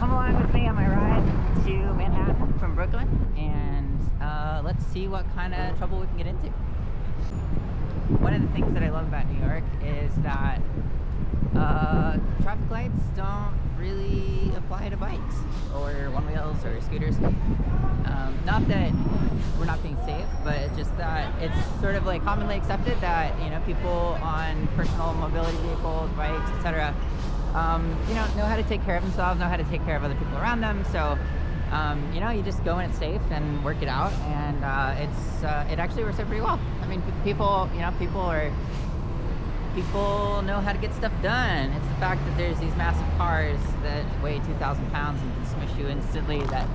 come along with me on my ride to Manhattan from Brooklyn, and let's see what kind of trouble we can get into. One of the things that I love about New York is that traffic lights don't really apply to bikes or one wheels or scooters. Not that we're not being safe, but just that it's sort of like commonly accepted that, you know, people on personal mobility vehicles, bikes, etc., you know how to take care of themselves, know how to take care of other people around them. So you know, you just go when it's safe and work it out, and it actually works out pretty well. I mean, people know how to get stuff done. It's the fact that there's these massive cars that weigh 2,000 pounds and can smush you instantly that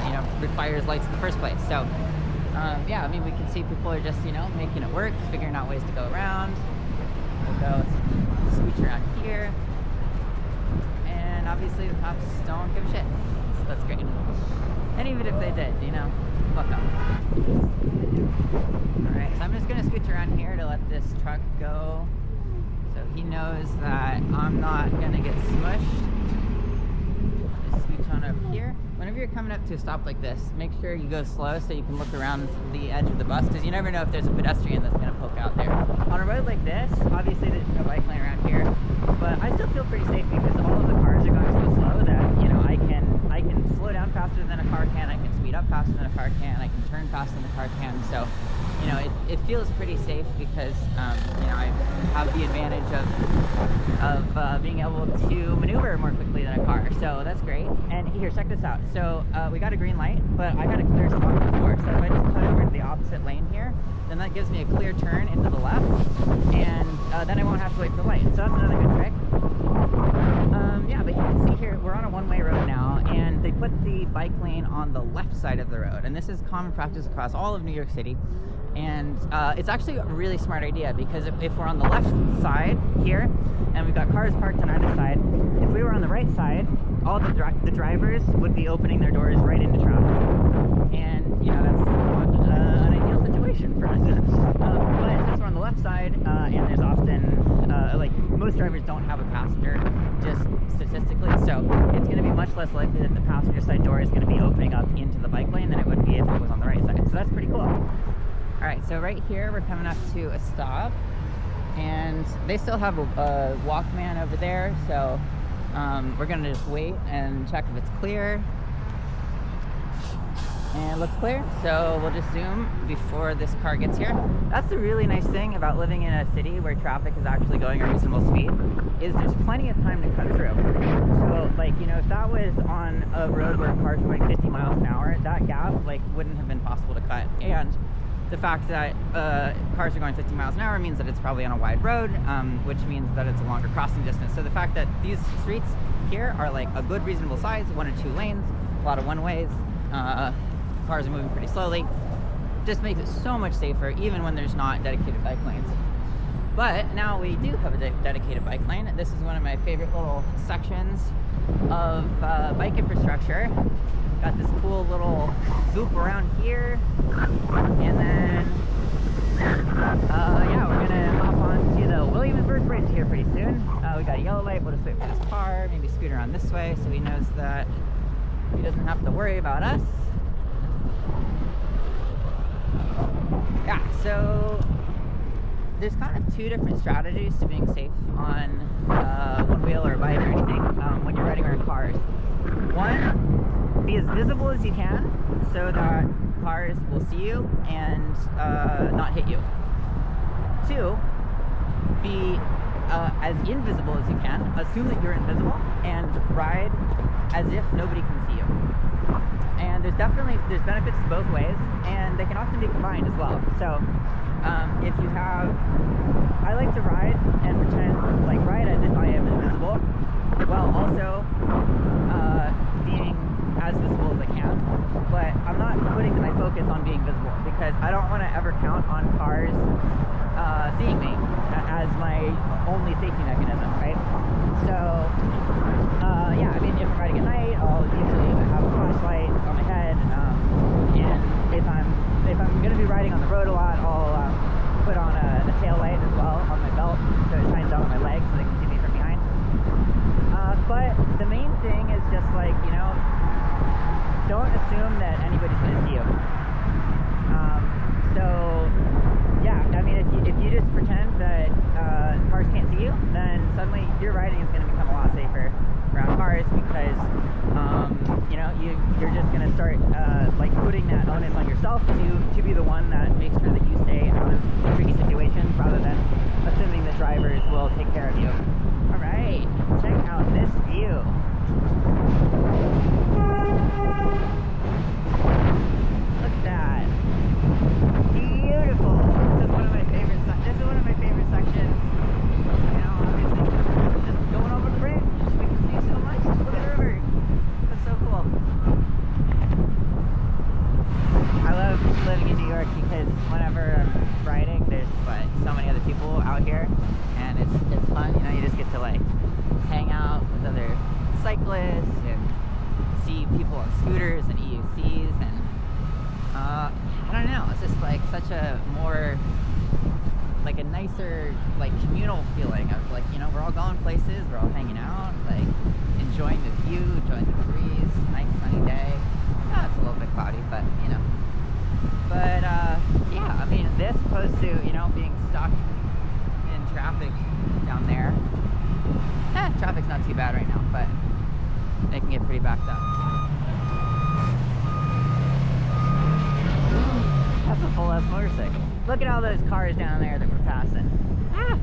you know, requires lights in the first place. So yeah, I mean, we can see people are just, you know, making it work, figuring out ways to go around. We'll go scooch around here, and obviously the cops don't give a shit. So that's great. And even if they did, you know, fuck them. Alright, so I'm just gonna scooch around here to let this truck go, so he knows that I'm not gonna get smushed. Just scooch on up here. Whenever you're coming up to a stop like this, make sure you go slow so you can look around the edge of the bus, because you never know if there's a pedestrian that's gonna poke out there. On a road like this, obviously there's no bike lane around here, but I still feel pretty safe because all of the cars are going so slow that, you know, I can slow down faster than a car can, I can speed up faster than a car can, I can turn faster than a car can. So, you know, it feels pretty safe because, you know, I have the advantage of being able to maneuver more quickly than a car. So that's great. And here, check this out. So we got a green light, but I got a clear spot before. So if I just cut over to the opposite lane here, then that gives me a clear turn into the left, and then I won't have to wait for the light. So that's another good trick. Yeah, but you can see here, we're on a one-way road now, and they put the bike lane on the left side of the road. And this is common practice across all of New York City. And it's actually a really smart idea, because if we're on the left side here, and we've got cars parked on either side, if we were on the right side, all the drivers would be opening their doors right into traffic. And, you know, that's an ideal situation for us. But since we're on the left side, and there's often, like, most drivers don't have a passenger, just statistically, so it's going to be much less likely that the passenger side door is going to be opening up into the bike lane than it would be if it was on the right side. So that's pretty cool. Alright, so right here we're coming up to a stop, and they still have a Walkman over there, so we're going to just wait and check if it's clear. And it looks clear, so we'll just zoom before this car gets here. That's the really nice thing about living in a city where traffic is actually going at a reasonable speed, is there's plenty of time to cut through. So, like, you know, if that was on a road where cars were going 50 miles an hour, that gap, like, wouldn't have been possible to cut. And the fact that cars are going 50 miles an hour means that it's probably on a wide road, which means that it's a longer crossing distance. So the fact that these streets here are like a good reasonable size, 1 or 2 lanes, a lot of one-ways, cars are moving pretty slowly, just makes it so much safer even when there's not dedicated bike lanes. But now we do have a dedicated bike lane. This is one of my favorite little sections of bike infrastructure. Got this cool little loop around here, and then yeah, we're gonna hop on to the Williamsburg Bridge here pretty soon. We got a yellow light. We'll just wait for this car, maybe scoot around this way so he knows that he doesn't have to worry about us. Yeah, so there's kind of 2 different strategies to being safe on one wheel or a bike or anything when you're riding around cars. One, be as visible as you can so that cars will see you and not hit you. 2, be as invisible as you can, assume that you're invisible, and ride as if nobody can see you. And there's benefits to both ways, and they can often be combined as well. So if you have, I like to ride and pretend, like, ride as if I am invisible, while also being as visible as I can. But I'm not putting my focus on being visible, because I don't want to ever count on cars seeing me as my only safety mechanism, right? So yeah, I mean, if I'm riding at night, I'll usually have a flashlight on my head, and if I'm going to be riding on the road a lot, I'll put on a tail light as well on my belt, so it shines out on my legs so they can see me from behind. But the main thing is just, like, you know, assume that anybody's going to see you. So yeah, I mean, if you just pretend that cars can't see you, then suddenly your riding is going to become a lot safer around cars, because you know, you're just going to start like putting that onus on yourself to be the one that makes sure that you stay out of tricky situations, rather than assuming that drivers will take care of you. All right, check out this view. Look at that. Beautiful. This is one of my favorite sections. You know, obviously, just going over the bridge, we can see so much. Look at the river. That's so cool. I love living in New York because whenever I'm riding, there's so many other people out here, and it's fun. You know, you just get to like hang out with other cyclists and see people on scooters and EUCs, and I don't know, it's just like such a more, like a nicer, like communal feeling of like, you know, we're all going places, we're all hanging out, like enjoying the view, enjoying the breeze, nice sunny day. Oh, it's a little bit cloudy, but you know. But yeah, I mean, this opposed to, you know, being stuck in traffic down there. Traffic's not too bad right now, but it can get pretty backed up. That's a full-ass motorcycle. Look at all those cars down there that we're passing. Ah!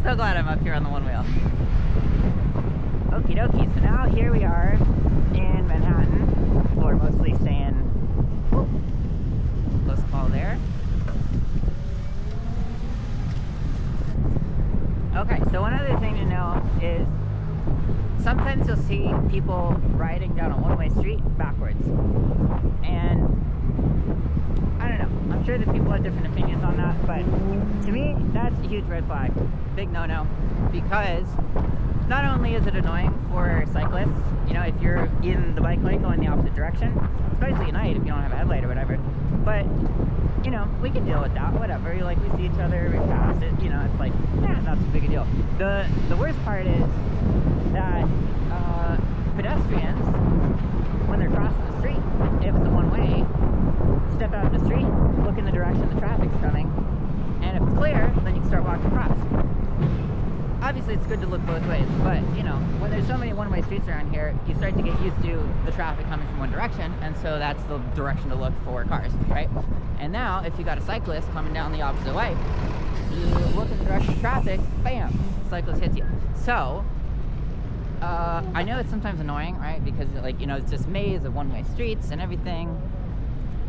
So glad I'm up here on the one wheel. Okie dokie, so now here we are in Manhattan. We're mostly staying, close call there. Okay, so one other thing to know is sometimes you'll see people riding down a one-way street backwards. And I don't know, I'm sure that people have different opinions on that, but to me, that's a huge red flag. Big no-no. Because not only is it annoying for cyclists, you know, if you're in the bike lane going the opposite direction, especially at night if you don't have a headlight or whatever, but you know, we can deal with that, whatever. Like, we see each other, we pass it, you know, it's like, yeah, not too big a deal. The worst part is that pedestrians, when they're crossing the street, if it's a one-way, step out in the street, look in the direction the traffic's coming, and if it's clear, then you can start walking across. Obviously, it's good to look both ways, but, you know, when there's so many one-way streets around here, you start to get used to the traffic coming from one direction, and so that's the direction to look for cars, right? And now, if you got a cyclist coming down the opposite way, you look in the direction of traffic, bam, cyclist hits you. So, I know it's sometimes annoying, right? Because, like, you know, it's this maze of one-way streets and everything,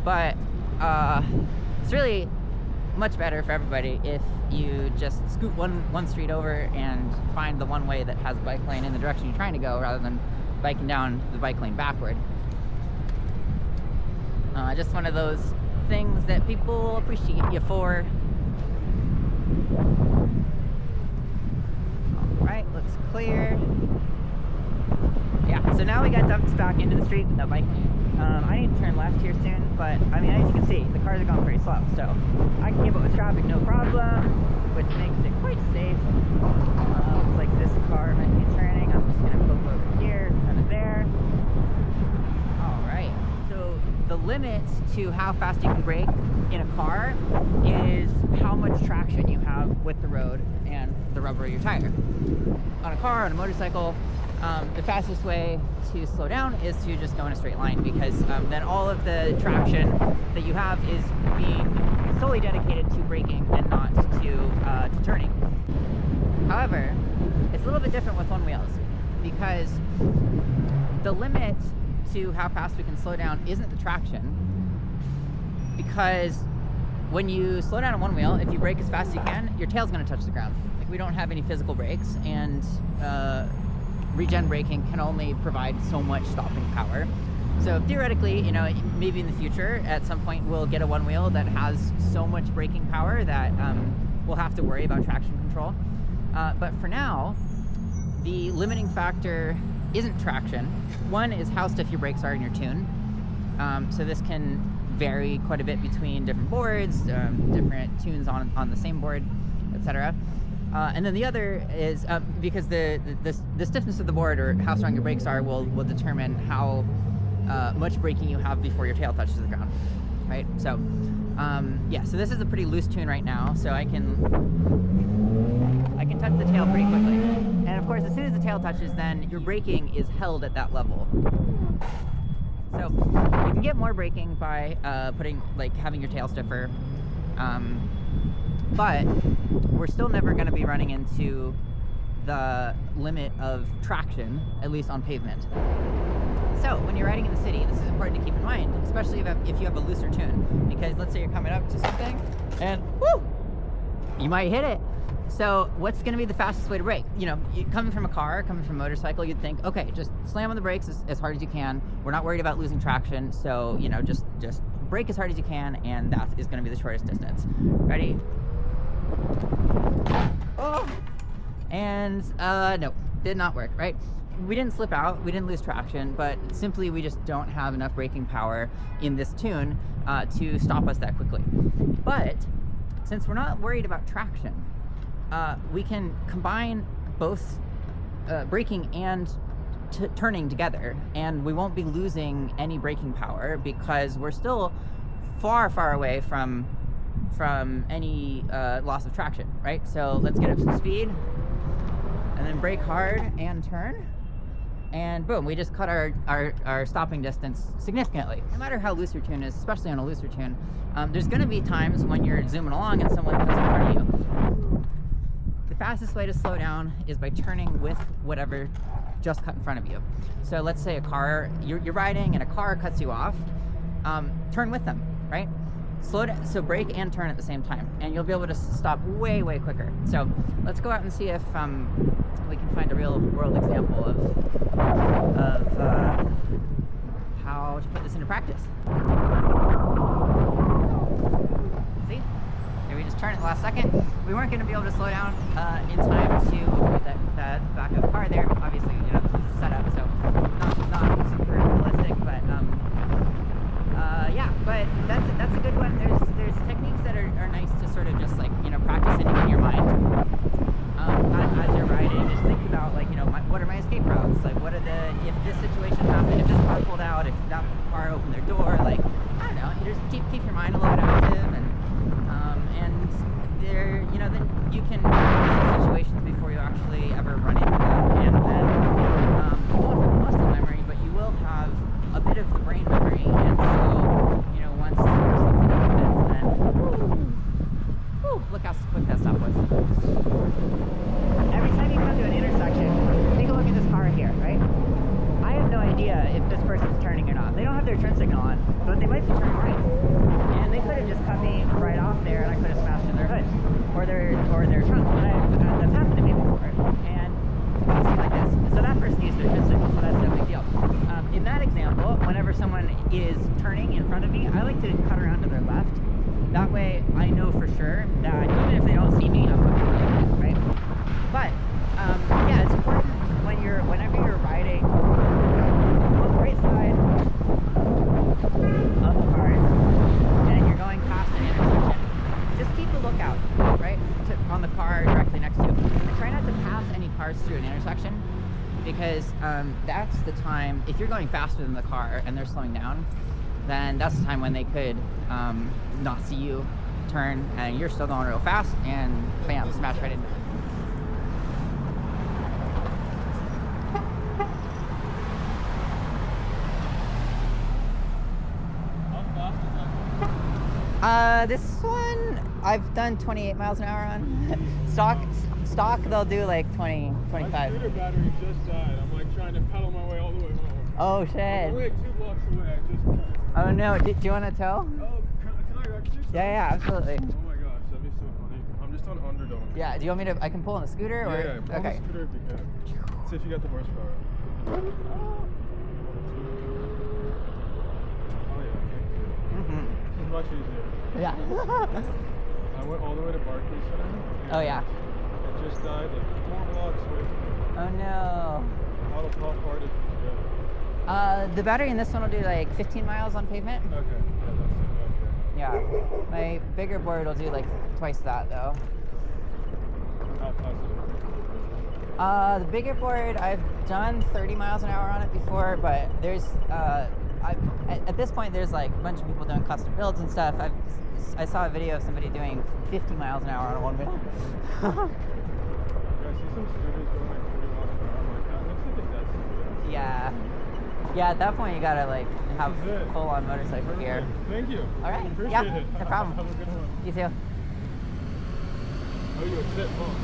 but it's really much better for everybody if you just scoot one street over and find the one way that has a bike lane in the direction you're trying to go, rather than biking down the bike lane backward. Just one of those things that people appreciate you for. Alright, looks clear. Yeah, so now we got dumped back into the street with no bike lane. I need to turn left here soon, but I mean, as you can see, the cars are going pretty slow, so I can keep up with traffic no problem, which makes it quite safe. Looks like this car might be turning. I'm just going to poke over here, kind of there. Alright, so the limit to how fast you can brake in a car is how much traction you have with the road and the rubber of your tire. On a car, on a motorcycle, the fastest way to slow down is to just go in a straight line, because then all of the traction that you have is being solely dedicated to braking and not to turning. However, it's a little bit different with one wheels, because the limit to how fast we can slow down isn't the traction, because when you slow down on one wheel, if you brake as fast as you can, your tail's going to touch the ground. Like, we don't have any physical brakes, and regen braking can only provide so much stopping power. So theoretically, you know, maybe in the future, at some point, we'll get a one wheel that has so much braking power that we'll have to worry about traction control. But for now, the limiting factor isn't traction. One is how stiff your brakes are in your tune. So this can vary quite a bit between different boards, different tunes on the same board, etc. And then the other is because the stiffness of the board, or how strong your brakes are, will determine how much braking you have before your tail touches the ground, right? So, yeah, so this is a pretty loose tune right now, so I can touch the tail pretty quickly. And of course, as soon as the tail touches, then your braking is held at that level. So you can get more braking by having your tail stiffer, but we're still never going to be running into the limit of traction, at least on pavement. So when you're riding in the city, this is important to keep in mind, especially if you have a looser tune, because let's say you're coming up to something and whoo, you might hit it. So what's going to be the fastest way to brake? You know, coming from a car, coming from a motorcycle, you'd think, okay, just slam on the brakes as hard as you can. We're not worried about losing traction, so, you know, just brake as hard as you can, and that is going to be the shortest distance. Ready? Oh! And, no, did not work, right? We didn't slip out, we didn't lose traction, but simply we just don't have enough braking power in this tune to stop us that quickly. But since we're not worried about traction, we can combine both braking and turning together, and we won't be losing any braking power because we're still far, far away from any loss of traction, right? So let's get up some speed, and then brake hard and turn, and boom, we just cut our stopping distance significantly. No matter how loose your tune is, especially on a looser tune, there's going to be times when you're zooming along and someone comes in front of you. The fastest way to slow down is by turning with whatever just cut in front of you. So let's say a car, you're riding and a car cuts you off, turn with them, right? Slow down, so brake and turn at the same time, and you'll be able to stop way, way quicker. So let's go out and see if we can find a real world example of how to put this into practice. See? Here we just turn at the last second. We weren't going to be able to slow down in time to avoid that back of the car there. Obviously, you know, this is set up, so not super realistic, but yeah, but that's a good one. There's techniques that are nice to sort of just like, you know, practice in your mind as you're riding. Just think about, like, you know, what are my escape routes? Like, what are if this situation happened, if this car pulled out, if that car opened their door, like, I don't know, you just keep your mind a little bit active, and there, you know, then you can practice situations before you actually ever run into them, and then you won't have muscle memory, but you will have a bit of the brain memory, and so, you know, once something happens, then whoo, look how quick that stop was. Every time you come to an intersection, take a look at this car here, right? I have no idea if this person's turning or not. They don't have their turn signal on, but they might be turning right. And they could have just cut me right off there, and I could have smashed in their hood or their trunk. That's happened to me before. And it's like this. So that person used their turn signal, so that's no big deal. In that example, whenever someone is turning in front of me, I like to cut around to their left. That way, I know for sure that even if they don't see me, I'm fine, right? But yeah, it's important whenever you're riding on the right side of the cars and you're going past an intersection, just keep a lookout, right, on the car directly next to you. And try not to pass any cars through an intersection, because that's the time, if you're going faster than the car and they're slowing down, then that's the time when they could not see you turn, and you're still going real fast, and bam, smash right into it. This one I've done 28 miles an hour on. Stock they'll do like 20, 25. My scooter battery just died. I'm like trying to pedal my way all the way home. Oh shit. I'm only like 2 blocks away. I just died. Oh no, do you want to tow? Oh, can I actually? Yeah, absolutely. Oh my gosh, that'd be so funny. I'm just on underdog. Yeah, do you want me to, I can pull on the scooter? Or? Yeah, pull on the scooter if you can. See if you got the horsepower. Oh yeah, okay. This is much easier. Yeah. I went all the way to Barclays Center. Oh yeah. I just died like 4 blocks away from me. Oh no. How far did you go? The battery in this one will do like 15 miles on pavement. Okay, yeah, that's it. Okay. Yeah. My bigger board will do like twice that though. How fast is it? The bigger board, I've done 30 miles an hour on it before, but there's at this point, there's like a bunch of people doing custom builds and stuff. I saw a video of somebody doing 50 miles an hour on a one wheel. Yeah, I see some scooters going like 40 miles an hour. I'm like, that looks like a dead scooter. Yeah. Yeah, at that point you gotta like have full on motorcycle gear. Thank you. All right. Appreciate Yeah, it. no problem. Have a good one. You too. Oh, you a tit bump.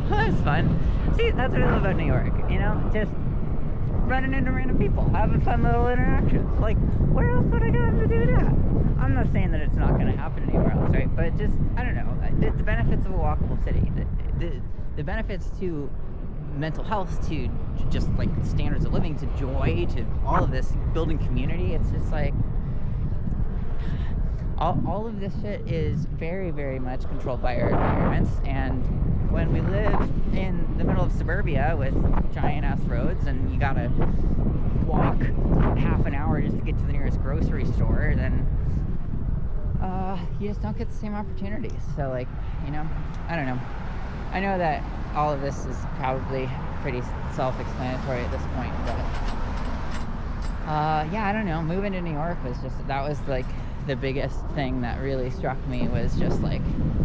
It's fun. See, that's what I love about New York, you know? Just running into random people, having fun little interactions. Like, where else would I go to do that? I'm not saying that it's not going to happen anywhere else, right? But just, I don't know, the benefits of a walkable city, the benefits to mental health, to just like standards of living, to joy, to all of this, building community, it's just like, all of this shit is very, very much controlled by our environments. And when we live in the middle of suburbia with giant ass roads and you gotta walk half an hour just to get to the nearest grocery store, then you just don't get the same opportunities. So like, you know, I don't know. I know that all of this is probably pretty self-explanatory at this point, but yeah, I don't know. Moving to New York was just, that was like the biggest thing that really struck me, was just like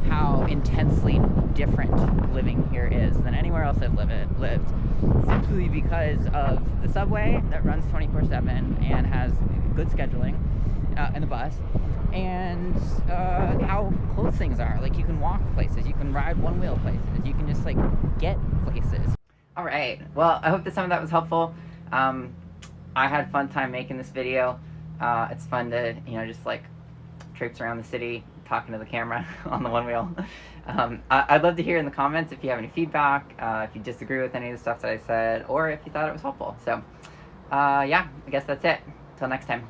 how intensely different living here is than anywhere else I've lived, simply because of the subway that runs 24/7 and has good scheduling, and the bus, and how close things are. Like, you can walk places, you can ride one wheel places, you can just like get places. All right, well, I hope that some of that was helpful. I had a fun time making this video. It's fun to, you know, just like traipse around the city talking to the camera on the one wheel. I'd love to hear in the comments if you have any feedback, if you disagree with any of the stuff that I said, or if you thought it was helpful. So yeah, I guess that's it. Till next time.